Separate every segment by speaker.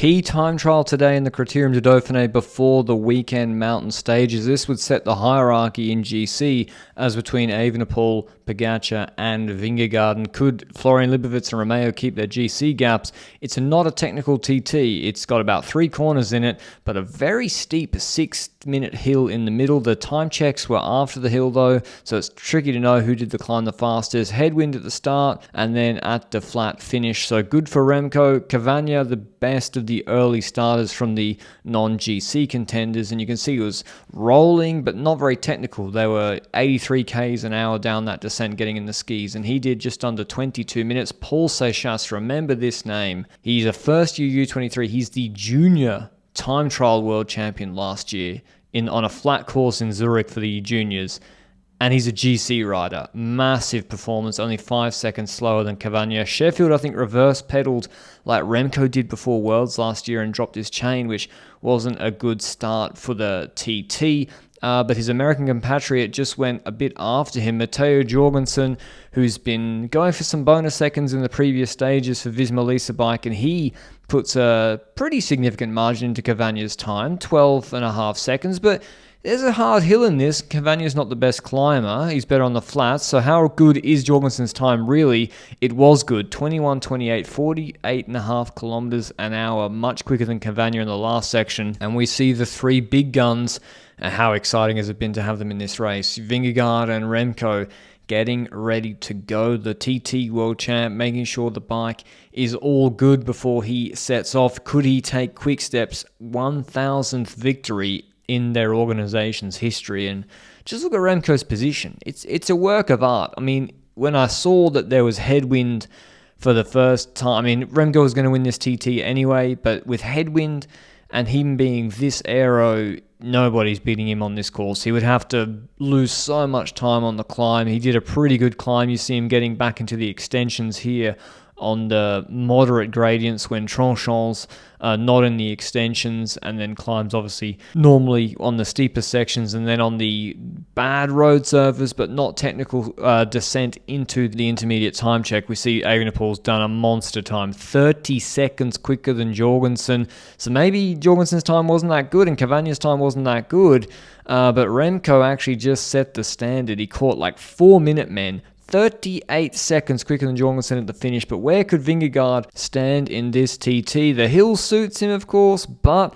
Speaker 1: key time trial today in the Criterium du Dauphiné before the weekend mountain stages. This would set the hierarchy in GC as between Evenepoel, Pogacar and Vingegaard. And could Florian Lipovic and Romeo keep their GC gaps? It's not a technical TT. It's got about 3 corners in it, but a very steep 6-minute hill in the middle. The time checks were after the hill though, so it's tricky to know who did the climb the fastest. Headwind at the start and then at the flat finish. So good for Remco. Cavagna, the best of the early starters from the non-GC contenders, and you can see it was rolling but not very technical. They were 83 k's an hour down that descent getting in the skis, and he did just under 22 minutes. Paul Seychelles, remember this name. He's a first year U23. He's the junior time trial world champion last year on a flat course in Zurich for the juniors. And he's a GC rider. Massive performance, only 5 seconds slower than Cavagna. Sheffield, I think, reverse pedaled like Remco did before Worlds last year and dropped his chain, which wasn't a good start for the TT. But his American compatriot just went a bit after him. Matteo Jorgensen, who's been going for some bonus seconds in the previous stages for Visma Lease bike, and he puts a pretty significant margin into Cavagna's time, 12.5 seconds. But there's a hard hill in this. Cavagna's not the best climber. He's better on the flats. So how good is Jorgensen's time really? It was good. 21.28, 48.5 kilometers an hour, much quicker than Cavagna in the last section. And we see the 3 big guns. And how exciting has it been to have them in this race? Vingegaard and Remco getting ready to go. The TT world champ, making sure the bike is all good before he sets off. Could he take Quick Step's 1,000th victory in their organization's history? And just look at Remco's position. It's a work of art. I mean, when I saw that there was headwind for the first time, I mean, Remco was going to win this TT anyway, but with headwind and him being this aero, nobody's beating him on this course. He would have to lose so much time on the climb. He did a pretty good climb. You see him getting back into the extensions here on the moderate gradients when Tranchant's not in the extensions, and then climbs obviously normally on the steeper sections, and then on the bad road surface but not technical descent into the intermediate time check. We see Evenepoel's done a monster time, 30 seconds quicker than Jorgensen. So maybe Jorgensen's time wasn't that good and Cavagna's time wasn't that good, but Remco actually just set the standard. He caught like 4-minute men, 38 seconds quicker than Jorgensen at the finish. But where could Vingegaard stand in this TT? The hill suits him, of course, but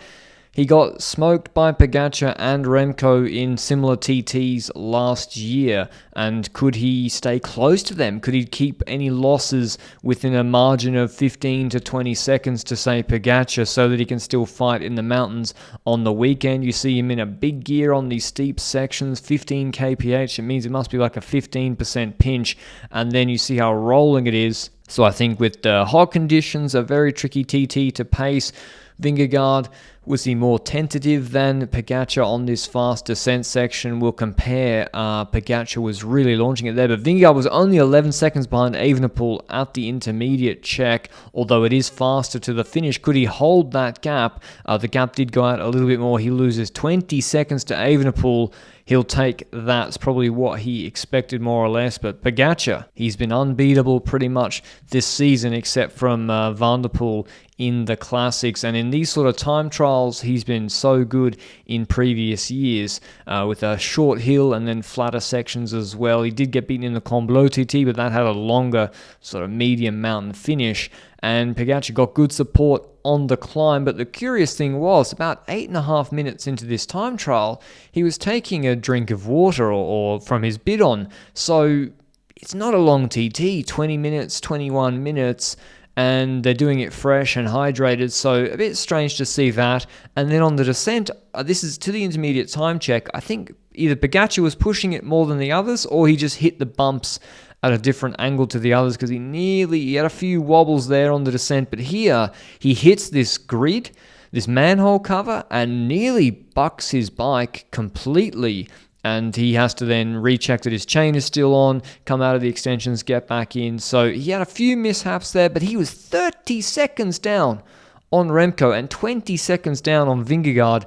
Speaker 1: he got smoked by Pogacar and Remco in similar TTs last year. And could he stay close to them? Could he keep any losses within a margin of 15 to 20 seconds to, say, Pogacar, so that he can still fight in the mountains on the weekend? You see him in a big gear on these steep sections, 15 kph. It means it must be like a 15% pinch. And then you see how rolling it is. So I think with the hot conditions, a very tricky TT to pace. Vingegaard, was he more tentative than Pogacar on this fast descent section? We'll compare. Pogacar was really launching it there, but Vingegaard was only 11 seconds behind Evenepoel at the intermediate check, although it is faster to the finish. Could he hold that gap? The gap did go out a little bit more. He loses 20 seconds to Evenepoel. He'll take that. It's probably what he expected more or less. But Pogacar, he's been unbeatable pretty much this season, except from Van der Poel in the classics. And in these sort of time trials, he's been so good in previous years with a short hill and then flatter sections as well. He did get beaten in the Combloux TT, but that had a longer sort of medium mountain finish. And Pogacar got good support on the climb, but the curious thing was, about 8.5 minutes into this time trial, he was taking a drink of water or from his bidon. So it's not a long TT, 20 minutes, 21 minutes, and they're doing it fresh and hydrated, so a bit strange to see that. And then on the descent, this is to the intermediate time check, I think either Pogacar was pushing it more than the others, or he just hit the bumps at a different angle to the others, because he had a few wobbles there on the descent, but here he hits this grid, this manhole cover, and nearly bucks his bike completely. And he has to then recheck that his chain is still on, come out of the extensions, get back in. So he had a few mishaps there, but he was 30 seconds down on Remco and 20 seconds down on Vingegaard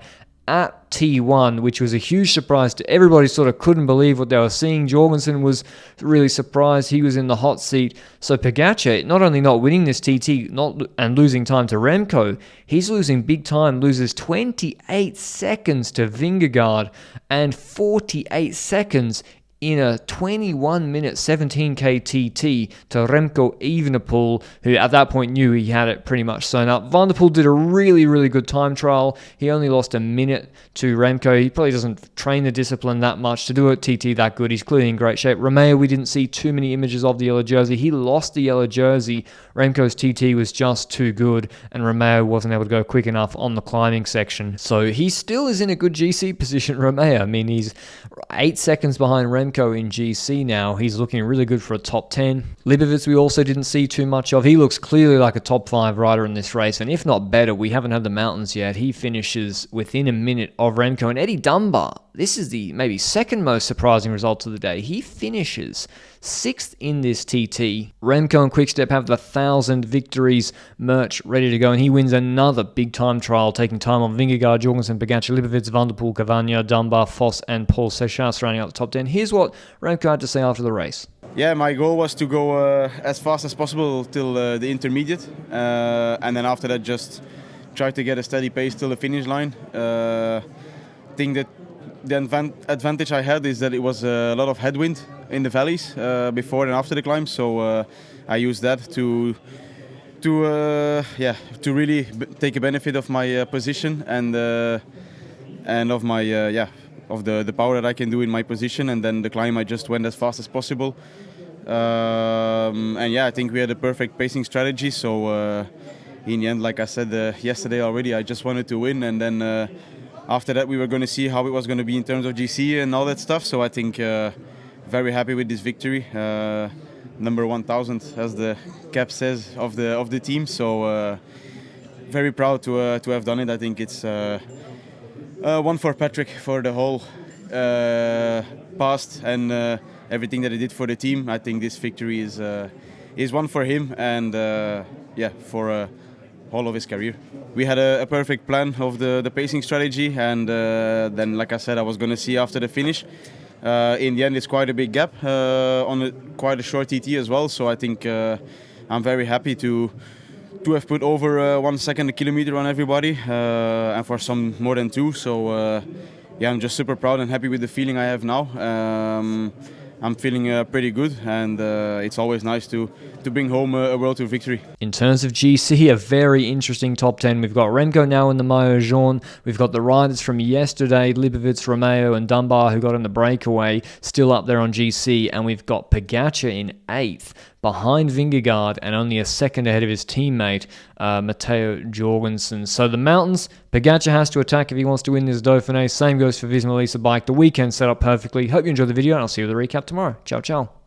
Speaker 1: at T1, which was a huge surprise to everybody. Sort of couldn't believe what they were seeing. Jorgensen was really surprised. He was in the hot seat. So Pogacar, not only not winning this TT and losing time to Remco, he's losing big time, loses 28 seconds to Vingegaard and 48 seconds in a 21-minute 17k TT to Remco Evenepoel, who at that point knew he had it pretty much sewn up. Van der Poel did a really, really good time trial. He only lost a minute to Remco. He probably doesn't train the discipline that much to do a TT that good. He's clearly in great shape. Romeo, we didn't see too many images of the yellow jersey. He lost the yellow jersey. Remco's TT was just too good, and Romeo wasn't able to go quick enough on the climbing section. So he still is in a good GC position, Romeo. I mean, he's 8 seconds behind Remco in GC now. He's looking really good for a top 10. Lipovic we also didn't see too much of. He looks clearly like a top 5 rider in this race, and if not better. We haven't had the mountains yet. He finishes within a minute of Remco. And Eddie Dunbar, this is the maybe second most surprising result of the day. He finishes 6th in this TT. Remco and Quickstep have the 1,000 victories merch ready to go, and he wins another big time trial, taking time on Vingegaard, Jorgensen, Pogacar, Lipovic, Van der Poel, Cavagna, Dunbar, Foss, and Paul Sechas rounding out the top 10. Here's what Remco had to say after the race.
Speaker 2: Yeah, my goal was to go as fast as possible till the intermediate, and then after that just try to get a steady pace till the finish line. I think that the advantage I had is that it was a lot of headwind in the valleys before and after the climb, so I used that to really take a benefit of my position and of my of the power that I can do in my position. And then the climb I just went as fast as possible, and yeah, I think we had a perfect pacing strategy. So in the end, like I said yesterday already, I just wanted to win, and then after that we were going to see how it was going to be in terms of GC and all that stuff. So I think very happy with this victory, number 1000 as the cap says of the team. So very proud to have done it. I think it's one for Patrick for the whole past and everything that he did for the team. I think this victory is one for him and for all of his career. We had a perfect plan of the pacing strategy, and then, like I said, I was going to see after the finish. In the end, it's quite a big gap on quite a short TT as well. So I think I'm very happy to have put over 1 second a kilometer on everybody, and for some more than 2. So yeah, I'm just super proud and happy with the feeling I have now. I'm feeling pretty good, and it's always nice to bring home a World Tour victory.
Speaker 1: In terms of GC, a very interesting top 10. We've got Remco now in the Maillot Jaune. We've got the riders from yesterday, Lipovic, Romeo, and Dunbar, who got in the breakaway, still up there on GC. And we've got Pogacar in 8th, behind Vingegaard and only a second ahead of his teammate, Matteo Jorgensen. So the mountains, Pogacar has to attack if he wants to win this Dauphiné. Same goes for Visma Lease Bike. The weekend set up perfectly. Hope you enjoyed the video, and I'll see you with a recap tomorrow. Ciao, ciao.